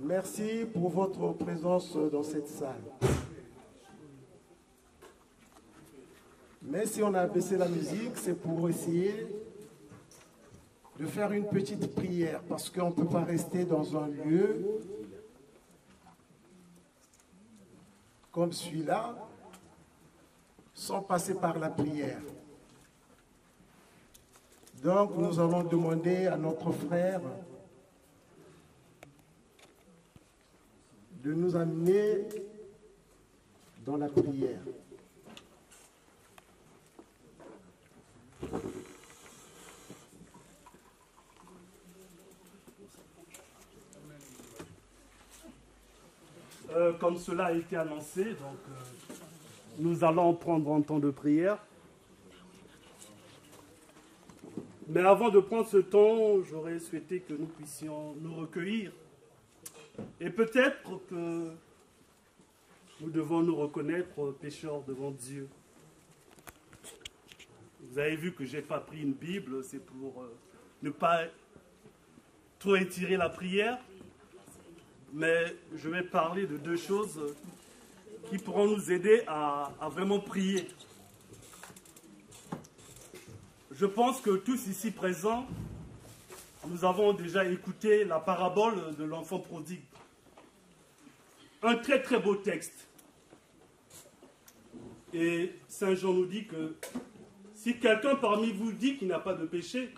Merci pour votre présence dans cette salle. Mais si on a baissé la musique, c'est pour essayer de faire une petite prière, parce qu'on ne peut pas rester dans un lieu comme celui-là sans passer par la prière. Donc nous allons demander à notre frère de nous amener dans la prière. Comme cela a été annoncé, donc, nous allons prendre un temps de prière. Mais avant de prendre ce temps, j'aurais souhaité que nous puissions nous recueillir. Et peut-être que nous devons nous reconnaître pécheurs devant Dieu. Vous avez vu que je n'ai pas pris une Bible, c'est pour ne pas trop étirer la prière. Mais je vais parler de deux choses qui pourront nous aider à vraiment prier. Je pense que tous ici présents, nous avons déjà écouté la parabole de l'enfant prodigue. Un très très beau texte. Et Saint Jean nous dit que si quelqu'un parmi vous dit qu'il n'a pas de péché,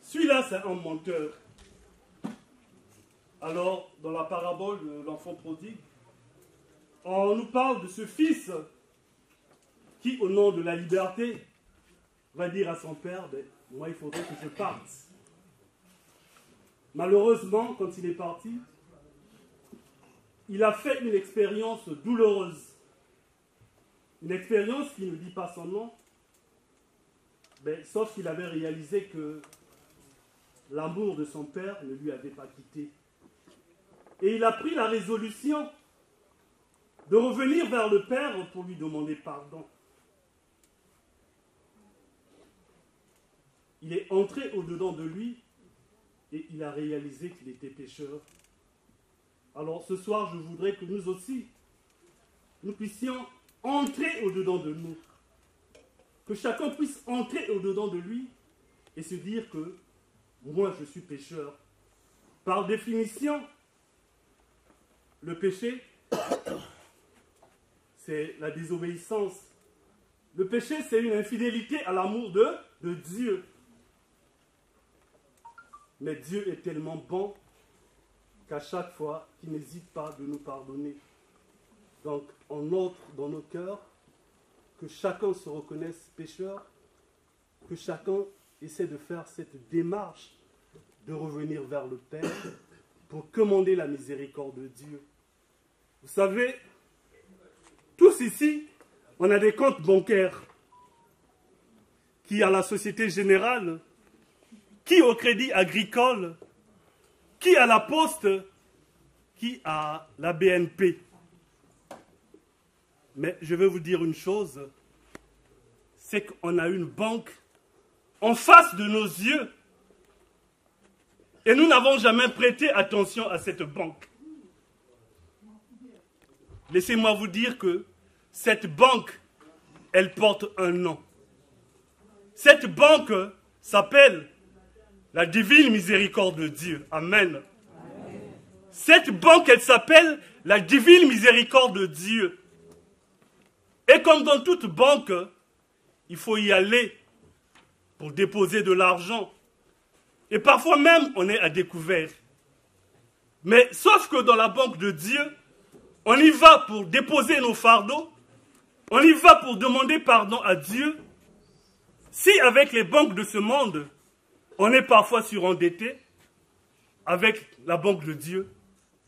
celui-là c'est un menteur. Alors, dans la parabole de l'enfant prodigue, on nous parle de ce fils qui, au nom de la liberté, va dire à son père, ben, moi il faudrait que je parte. Malheureusement, quand il est parti, il a fait une expérience douloureuse. Une expérience qui ne dit pas son nom, ben, sauf qu'il avait réalisé que l'amour de son père ne lui avait pas quitté. Et il a pris la résolution de revenir vers le Père pour lui demander pardon. Il est entré au-dedans de lui et il a réalisé qu'il était pécheur. Alors ce soir, je voudrais que nous aussi, nous puissions entrer au-dedans de nous. Que chacun puisse entrer au-dedans de lui et se dire que moi, je suis pécheur. Par définition, le péché, c'est la désobéissance. Le péché, c'est une infidélité à l'amour de Dieu. Mais Dieu est tellement bon qu'à chaque fois, il n'hésite pas de nous pardonner. Donc, on entre dans nos cœurs, que chacun se reconnaisse pécheur, que chacun essaie de faire cette démarche de revenir vers le Père pour commander la miséricorde de Dieu. Vous savez, tous ici, on a des comptes bancaires. Qui à la Société Générale, qui au Crédit Agricole, qui à la Poste, qui à la BNP. Mais je vais vous dire une chose, c'est qu'on a une banque en face de nos yeux et nous n'avons jamais prêté attention à cette banque. Laissez-moi vous dire que cette banque, elle porte un nom. Cette banque s'appelle la divine miséricorde de Dieu. Amen. Cette banque, elle s'appelle la divine miséricorde de Dieu. Et comme dans toute banque, il faut y aller pour déposer de l'argent. Et parfois même, on est à découvert. Mais sauf que dans la banque de Dieu, on y va pour déposer nos fardeaux, on y va pour demander pardon à Dieu. Si avec les banques de ce monde, on est parfois surendetté, avec la banque de Dieu,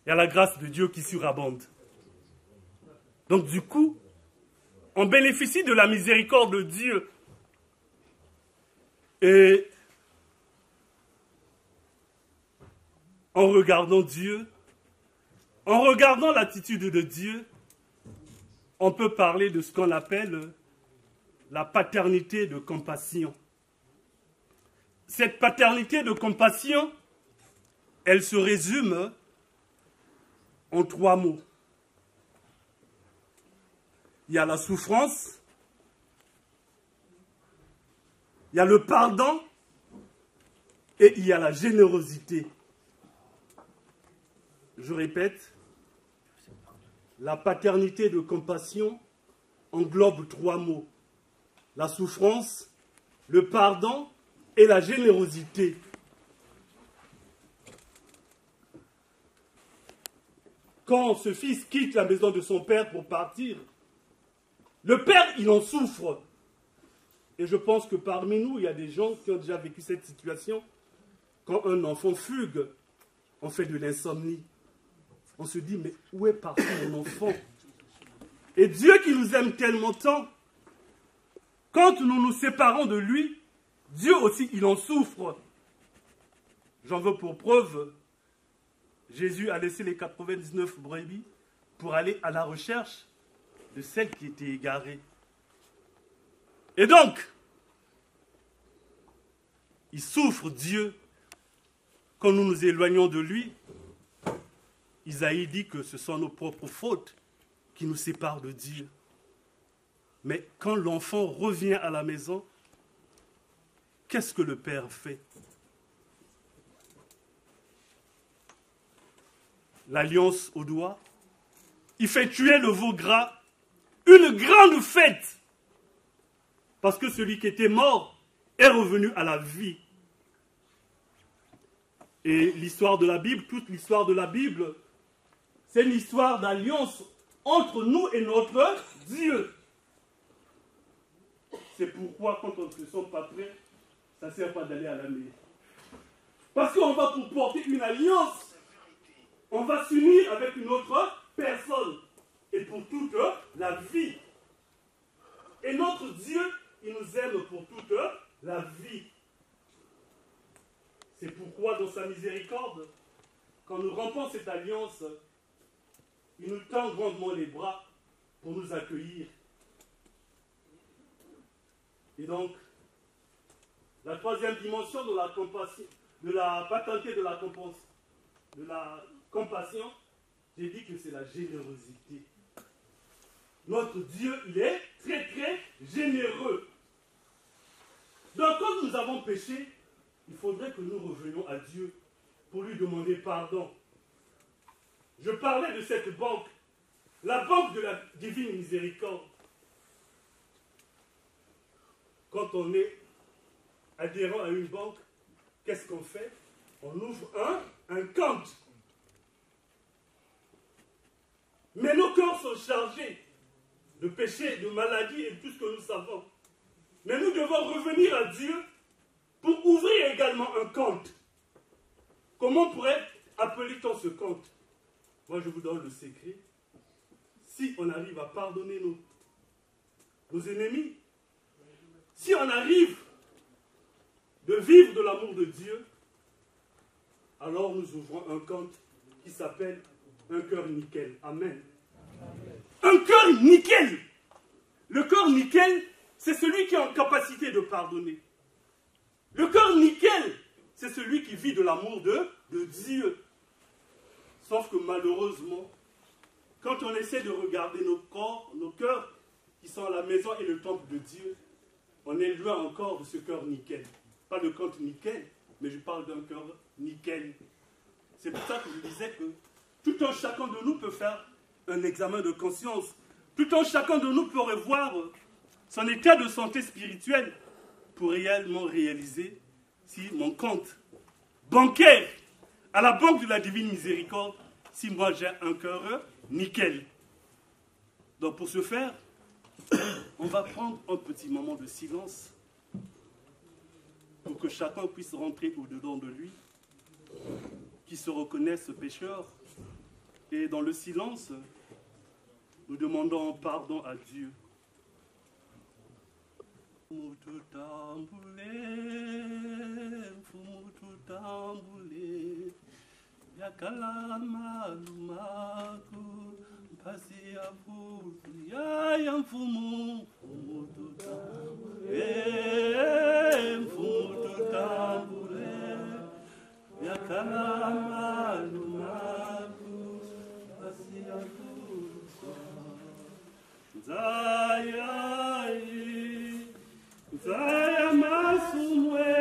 il y a la grâce de Dieu qui surabonde. Donc du coup, on bénéficie de la miséricorde de Dieu. Et en regardant Dieu, en regardant l'attitude de Dieu, on peut parler de ce qu'on appelle la paternité de compassion. Cette paternité de compassion, elle se résume en 3 mots. Il y a la souffrance, il y a le pardon et il y a la générosité. Je répète, la paternité de compassion englobe 3 mots. La souffrance, le pardon et la générosité. Quand ce fils quitte la maison de son père pour partir, le père, il en souffre. Et je pense que parmi nous, il y a des gens qui ont déjà vécu cette situation. Quand un enfant fugue, on fait de l'insomnie. On se dit, mais où est parti mon enfant? Et Dieu qui nous aime tellement tant, quand nous nous séparons de lui, Dieu aussi, il en souffre. J'en veux pour preuve, Jésus a laissé les 99 brebis pour aller à la recherche de celle qui était égarée. Et donc, il souffre Dieu quand nous nous éloignons de lui. Isaïe dit que ce sont nos propres fautes qui nous séparent de Dieu. Mais quand l'enfant revient à la maison, qu'est-ce que le père fait? L'alliance au doigt, il fait tuer le veau gras, une grande fête, parce que celui qui était mort est revenu à la vie. Et l'histoire de la Bible, toute l'histoire de la Bible, c'est une histoire d'alliance entre nous et notre Dieu. C'est pourquoi quand on ne se sent pas prêt, ça ne sert pas d'aller à la mairie. Parce qu'on va pour porter une alliance, on va s'unir avec une autre personne. Et pour toute la vie. Et notre Dieu, il nous aime pour toute la vie. C'est pourquoi dans sa miséricorde, quand nous rompons cette alliance, il nous tend grandement les bras pour nous accueillir. Et donc, la troisième dimension de la compassion, de la paternité de la compassion, j'ai dit que c'est la générosité. Notre Dieu, il est très très généreux. Donc quand nous avons péché, il faudrait que nous revenions à Dieu pour lui demander pardon. Je parlais de cette banque, la banque de la divine miséricorde. Quand on est adhérent à une banque, qu'est-ce qu'on fait? On ouvre un compte. Mais nos cœurs sont chargés de péché, de maladie et de tout ce que nous savons. Mais nous devons revenir à Dieu pour ouvrir également un compte. Comment pourrait appeler-t-on ce compte? Moi, je vous donne le secret. Si on arrive à pardonner nos ennemis, si on arrive de vivre de l'amour de Dieu, alors nous ouvrons un compte qui s'appelle un cœur nickel. Amen. Un cœur nickel. Le cœur nickel, c'est celui qui est en capacité de pardonner. Le cœur nickel, c'est celui qui vit de l'amour de Dieu. Sauf que malheureusement, quand on essaie de regarder nos corps, nos cœurs, qui sont à la maison et le temple de Dieu, on est loin encore de ce cœur nickel. Pas de compte nickel, mais je parle d'un cœur nickel. C'est pour ça que je disais que tout un chacun de nous peut faire un examen de conscience. Tout un chacun de nous peut revoir son état de santé spirituelle pour réellement réaliser si mon compte bancaire à la banque de la divine miséricorde, si moi j'ai un cœur nickel. Donc pour ce faire, on va prendre un petit moment de silence pour que chacun puisse rentrer au-dedans de lui, qui se reconnaisse pécheur. Et dans le silence, nous demandons pardon à Dieu. kasi ya fufu ya mfumu tutambule mfumu tutambule yakala malumaku kasi ya fufu Zaya masumwe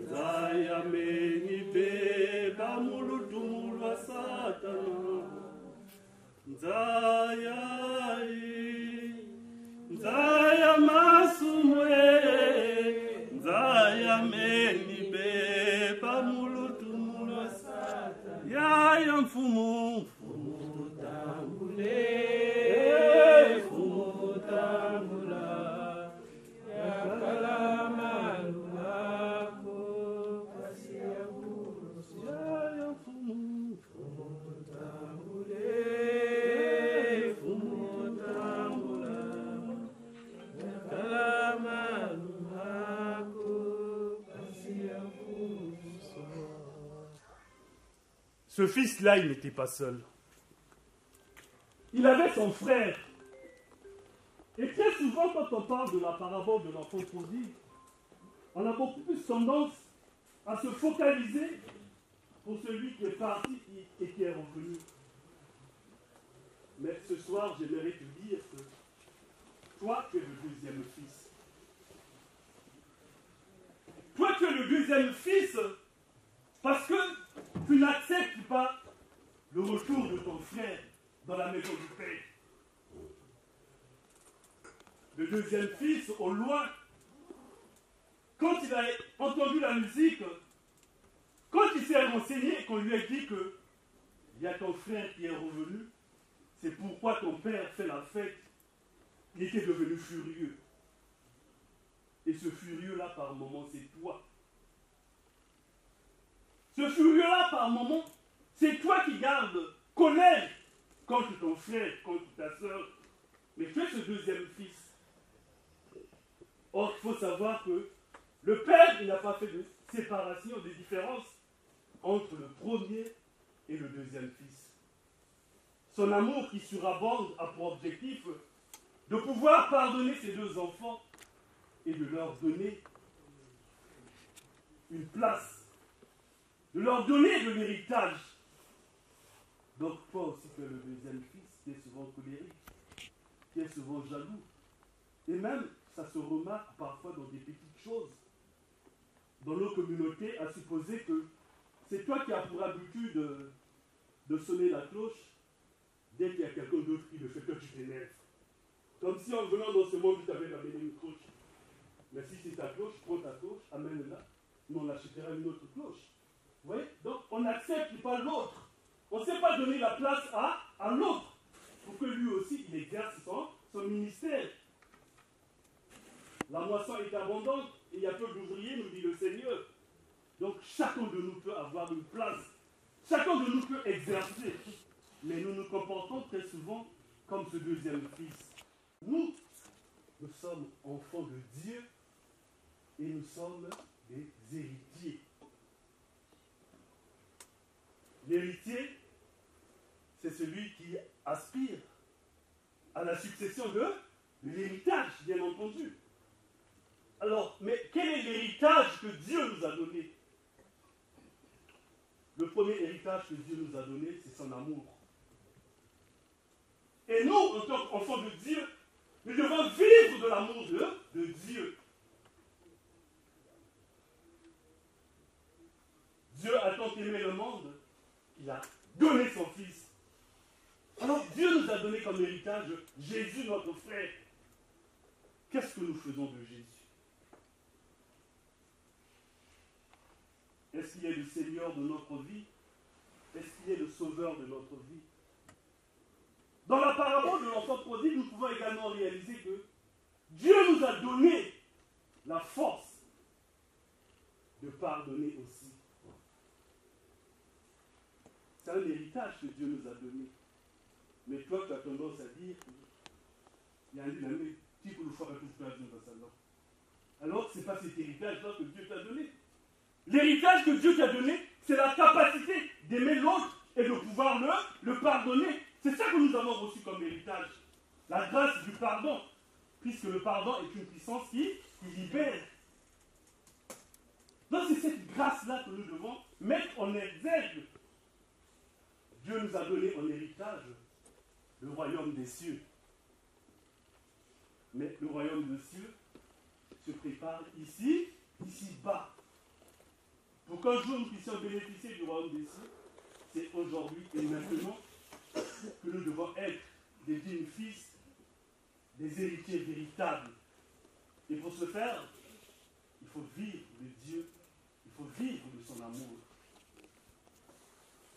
Zaya meni beba mulutumulwa satana Zaya masumwe Zaya meni beba mulutumulwa satana Ya mfumu tutambule Ce fils-là, il n'était pas seul. Il avait son frère. Et très souvent, quand on parle de la parabole de l'enfant prodigue, on a beaucoup plus tendance à se focaliser pour celui qui est parti et qui est revenu. Mais ce soir, j'aimerais te dire que toi, tu es le deuxième fils. Toi, tu es le deuxième fils parce que tu n'acceptes pas le retour de ton frère dans la maison du Père. Le deuxième fils, au loin, quand il a entendu la musique, quand il s'est renseigné et qu'on lui a dit que il y a ton frère qui est revenu, c'est pourquoi ton père fait la fête, il était devenu furieux. Et ce furieux-là, par moment, c'est toi. Ce furieux-là, par moment, c'est toi qui gardes colère contre ton frère, contre ta soeur. Mais tu es ce deuxième fils. Or, il faut savoir que le père, il n'a pas fait de séparation, de différence entre le premier et le deuxième fils. Son amour qui surabonde a pour objectif de pouvoir pardonner ses deux enfants et de leur donner une place, de leur donner de l'héritage. Donc toi aussi tu es le deuxième fils qui est souvent colérique, qui est souvent jaloux. Et même, ça se remarque parfois dans des petites choses. Dans nos communautés, à supposer que c'est toi qui as pour habitude de sonner la cloche, dès qu'il y a quelqu'un d'autre qui le fait, toi tu t'énerves. Comme si en venant dans ce monde, tu t'avais ramené une cloche. Mais si c'est ta cloche, prends ta cloche, amène-la, nous on achètera une autre cloche. Vous voyez? Donc on n'accepte pas l'autre. On ne sait pas donner la place à l'autre pour que lui aussi il exerce son ministère. La moisson est abondante et il y a peu d'ouvriers, nous dit le Seigneur. Donc chacun de nous peut avoir une place. Chacun de nous peut exercer. Mais nous nous comportons très souvent comme ce deuxième fils. Nous sommes enfants de Dieu et nous sommes des héritiers. L'héritier, c'est celui qui aspire à la succession de l'héritage, bien entendu. Alors, mais quel est l'héritage que Dieu nous a donné? Le premier héritage que Dieu nous a donné, c'est son amour. Et nous, en tant qu'enfants de Dieu, nous devons vivre de l'amour de Dieu. Dieu a tant aimé le monde qu'il a donné son Fils. Alors Dieu nous a donné comme héritage Jésus, notre frère. Qu'est-ce que nous faisons de Jésus? Est-ce qu'il est le Seigneur de notre vie? Est-ce qu'il est le Sauveur de notre vie? Dans la parabole de l'enfant prodigue, nous pouvons également réaliser que Dieu nous a donné la force de pardonner aussi. C'est un héritage que Dieu nous a donné. Mais toi, tu as tendance à dire qu'il y a un petit peu de fois que tu as dit dans sa langue. Alors, ce n'est pas cet héritage-là que Dieu t'a donné. L'héritage que Dieu t'a donné, c'est la capacité d'aimer l'autre et de pouvoir le pardonner. C'est ça que nous avons reçu comme héritage. La grâce du pardon. Puisque le pardon est une puissance qui libère. Donc c'est cette grâce-là que nous devons mettre en exergue. Dieu nous a donné en héritage le royaume des cieux. Mais le royaume des cieux se prépare ici, ici-bas. Pour qu'un jour nous puissions bénéficier du royaume des cieux, c'est aujourd'hui et maintenant que nous devons être des dignes fils, des héritiers véritables. Et pour ce faire, il faut vivre de Dieu, il faut vivre de son amour.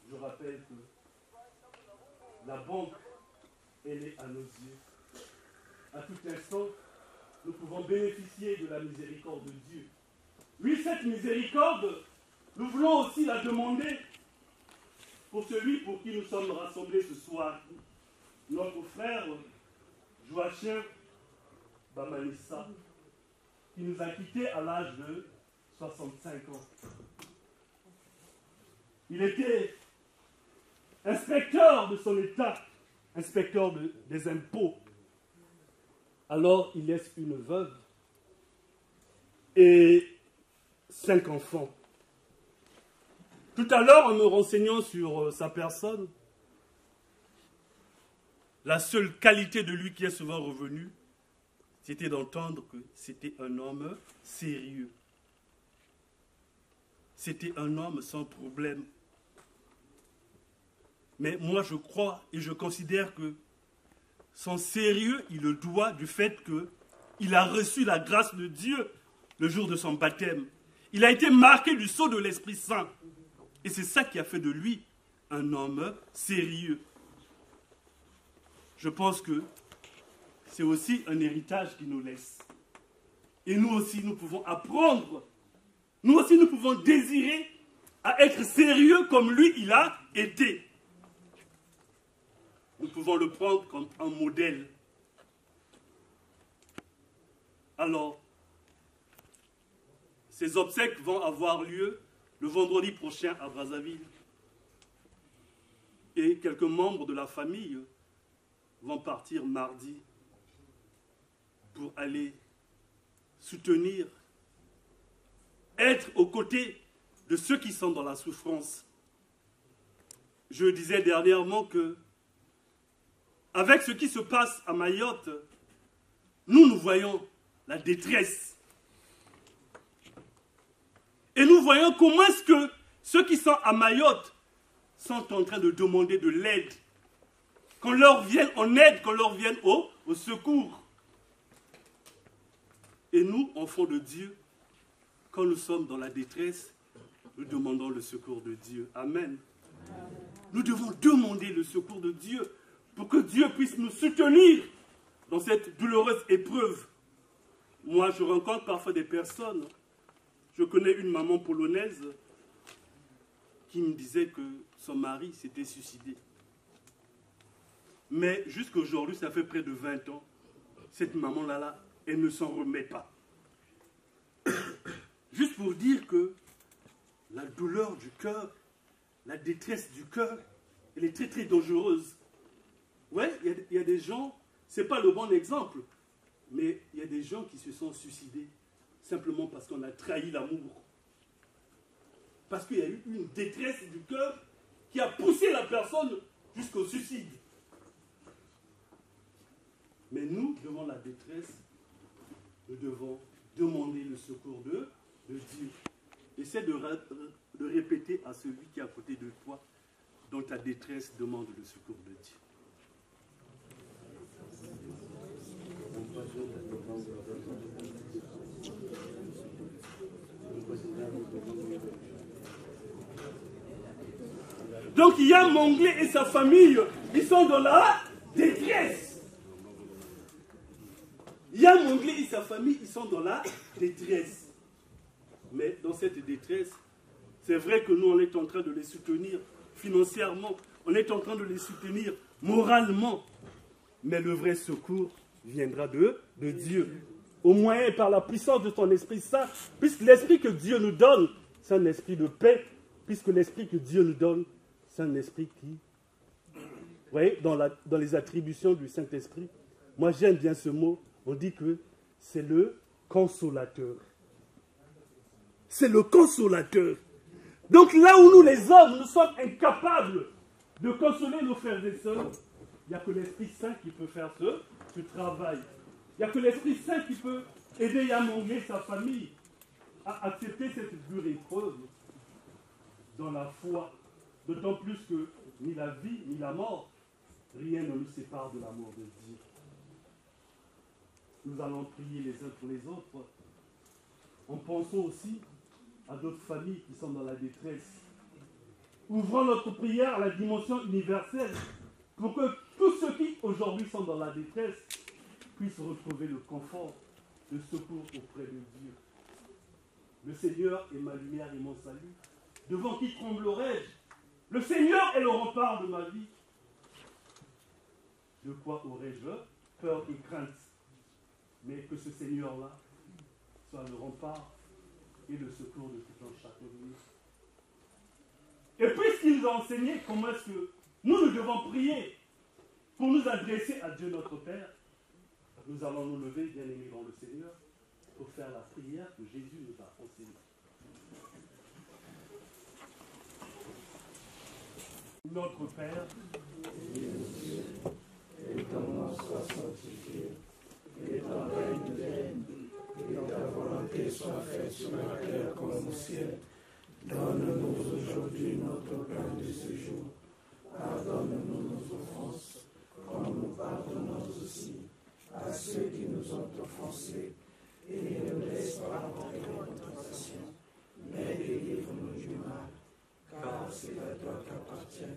Je rappelle que la banque, elle est à nos yeux. À tout instant, nous pouvons bénéficier de la miséricorde de Dieu. Oui, cette miséricorde, nous voulons aussi la demander pour celui pour qui nous sommes rassemblés ce soir. Notre frère Joachim Bamanissa, qui nous a quittés à l'âge de 65 ans. Il était inspecteur de son État, inspecteur des impôts. Alors, il laisse une veuve et 5 enfants. Tout à l'heure, en me renseignant sur sa personne, la seule qualité de lui qui est souvent revenue, c'était d'entendre que c'était un homme sérieux. C'était un homme sans problème. Mais moi, je crois et je considère que son sérieux, il le doit du fait qu'il a reçu la grâce de Dieu le jour de son baptême. Il a été marqué du sceau de l'Esprit Saint. Et c'est ça qui a fait de lui un homme sérieux. Je pense que c'est aussi un héritage qu'il nous laisse. Et nous aussi, nous pouvons apprendre. Nous aussi, nous pouvons désirer à être sérieux comme lui, il a été. Nous pouvons le prendre comme un modèle. Alors, ces obsèques vont avoir lieu le vendredi prochain à Brazzaville. Et quelques membres de la famille vont partir mardi pour aller soutenir, être aux côtés de ceux qui sont dans la souffrance. Je disais dernièrement que avec ce qui se passe à Mayotte, nous voyons la détresse. Et nous voyons comment est-ce que ceux qui sont à Mayotte sont en train de demander de l'aide. Qu'on leur vienne en aide, qu'on leur vienne au secours. Et nous, enfants de Dieu, quand nous sommes dans la détresse, nous demandons le secours de Dieu. Amen. Nous devons demander le secours de Dieu pour que Dieu puisse nous soutenir dans cette douloureuse épreuve. Moi, je rencontre parfois des personnes. Je connais une maman polonaise qui me disait que son mari s'était suicidé. Mais jusqu'à aujourd'hui, ça fait près de 20 ans, cette maman-là, elle ne s'en remet pas. Juste pour dire que la douleur du cœur, la détresse du cœur, elle est très très dangereuse. Ouais, il y a des gens, ce n'est pas le bon exemple, mais il y a des gens qui se sont suicidés simplement parce qu'on a trahi l'amour. Parce qu'il y a eu une détresse du cœur qui a poussé la personne jusqu'au suicide. Mais nous, devant la détresse, nous devons demander le secours de Dieu. Essaie de répéter à celui qui est à côté de toi, dans ta détresse, demande le secours de Dieu. Donc il y a Monglé et sa famille, ils sont dans la détresse. Il y a Monglé et sa famille, ils sont dans la détresse. Mais dans cette détresse, c'est vrai que nous, on est en train de les soutenir financièrement, on est en train de les soutenir moralement. Mais le vrai secours viendra de Dieu. Au moyen et par la puissance de ton Esprit Saint, puisque l'Esprit que Dieu nous donne, c'est un esprit de paix, puisque l'Esprit que Dieu nous donne, c'est un esprit voyez, dans les attributions du Saint-Esprit, moi j'aime bien ce mot, on dit que c'est le consolateur. C'est le consolateur. Donc là où nous les hommes, nous sommes incapables de consoler nos frères et sœurs, il n'y a que l'Esprit Saint qui peut faire ce travail. Il n'y a que l'Esprit Saint qui peut aider Yamongé, sa famille, à accepter cette dure épreuve dans la foi. D'autant plus que ni la vie, ni la mort, rien ne nous sépare de l'amour de Dieu. Nous allons prier les uns pour les autres, en pensant aussi à d'autres familles qui sont dans la détresse. Ouvrons notre prière à la dimension universelle pour que tous ceux qui aujourd'hui sont dans la détresse puissent retrouver le confort, le secours auprès de Dieu. Le Seigneur est ma lumière et mon salut. Devant qui tremblerai-je? Le Seigneur est le rempart de ma vie. De quoi aurais-je peur et crainte? Mais que ce Seigneur-là soit le rempart et le secours de tout un château. Et puisqu'il nous a enseigné comment est-ce que nous devons prier pour nous adresser à Dieu notre Père, nous allons nous lever, bien-aimés dans le Seigneur, pour faire la prière que Jésus nous a enseignée. Notre Père, et ton nom soit sanctifié, et ton règne vienne, et ta volonté soit faite sur la terre comme au ciel. Donne-nous aujourd'hui notre pain de ce jour. Pardonne-nous nos offenses, comme nous pardonnons aussi à ceux qui nous ont offensés, et ne nous laisse pas entrer en tentation, mais délivre-nous du mal, car c'est à toi qu'appartient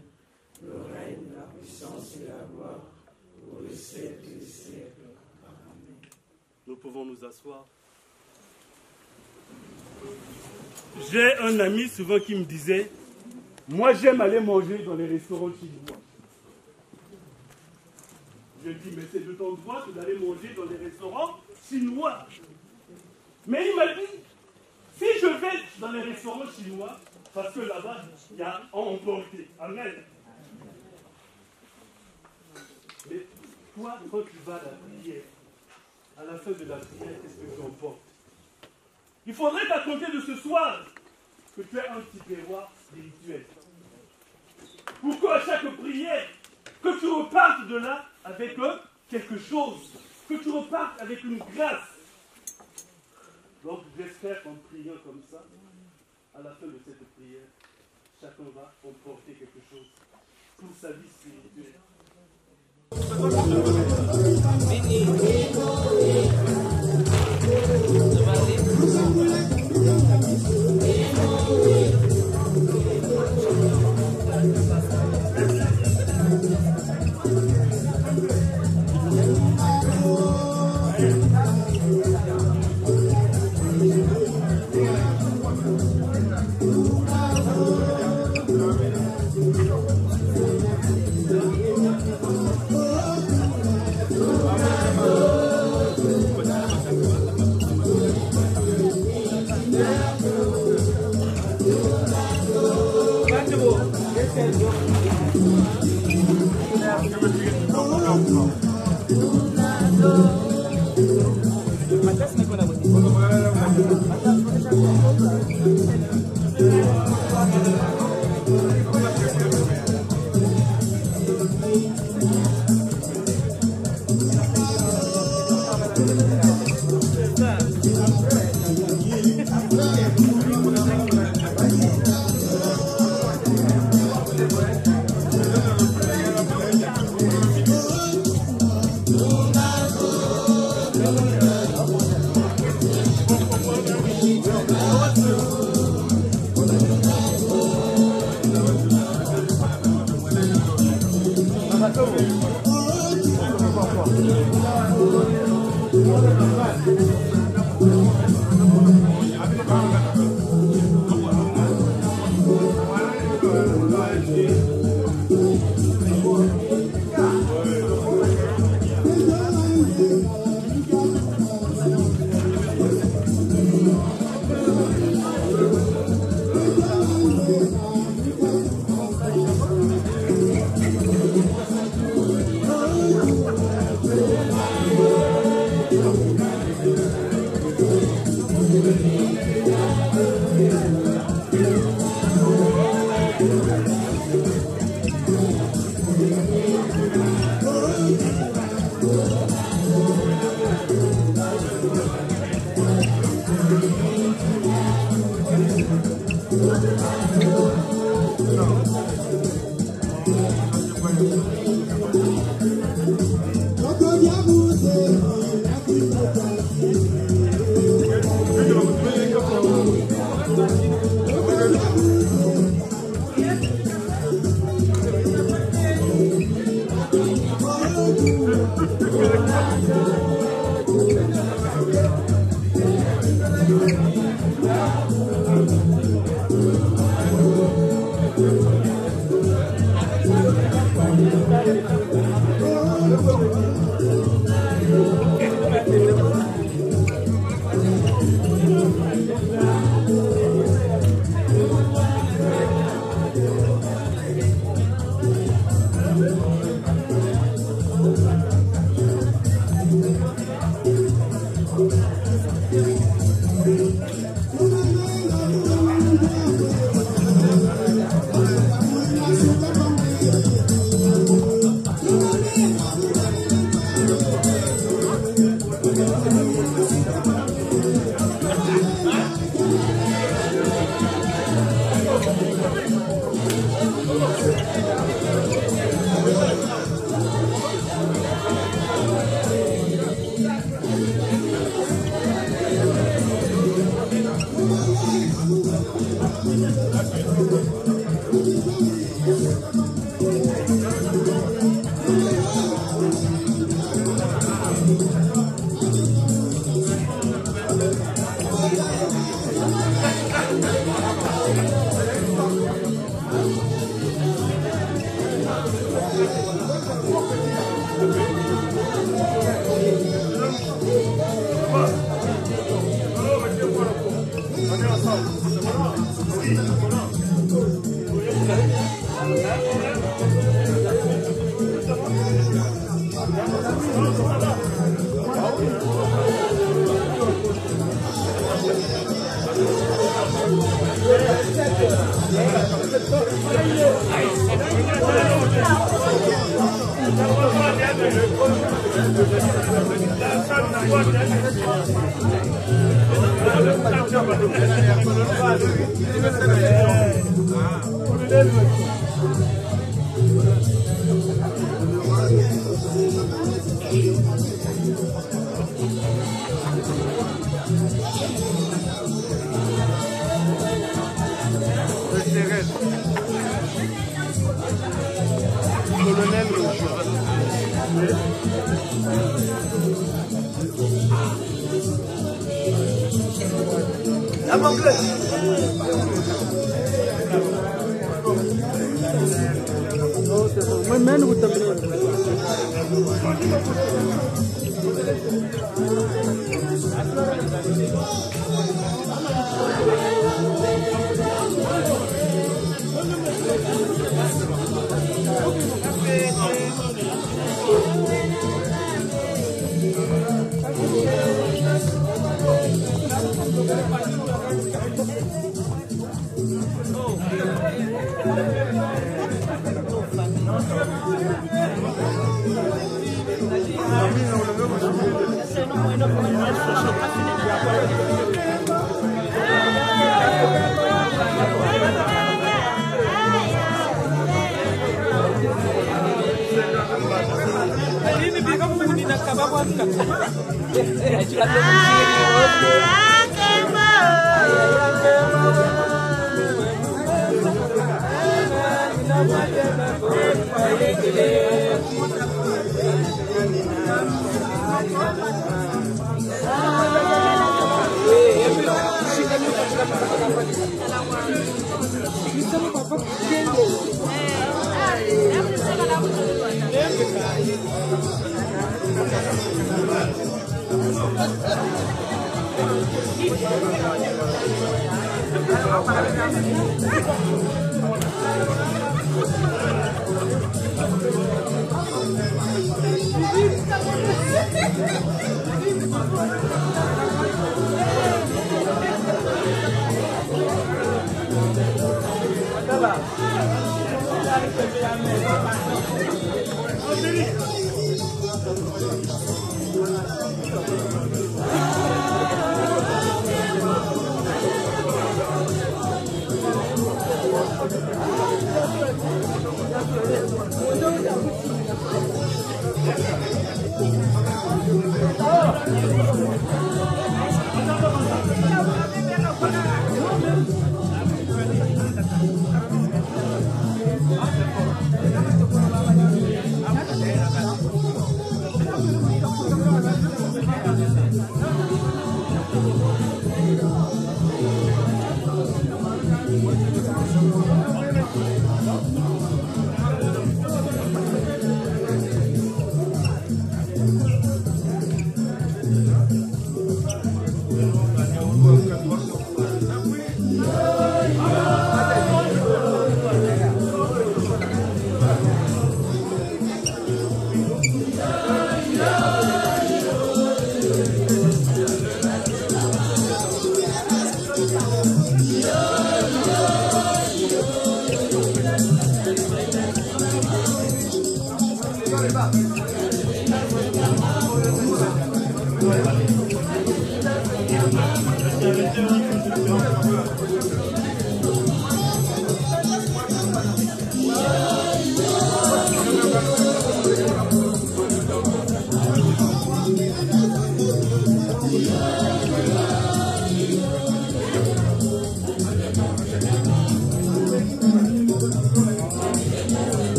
le règne, la puissance et la gloire, pour les siècles des siècles. Amen. Nous pouvons nous asseoir. J'ai un ami souvent qui me disait, moi j'aime aller manger dans les restaurants chinois. Je dis, mais c'est de ton droit d'aller manger dans les restaurants chinois. Mais il m'a dit, si je vais dans les restaurants chinois, parce que là-bas, il y a à emporter. Amen. Mais toi, quand tu vas à la prière, à la fin de la prière, qu'est-ce que tu emportes? Il faudrait t'attendre de ce soir que tu aies un petit miroir spirituel. Pour qu'à chaque prière, que tu repartes de là avec quelque chose, que tu repartes avec une grâce. Donc j'espère qu'en priant comme ça, à la fin de cette prière, chacun va emporter quelque chose pour sa vie spirituelle.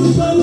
Nous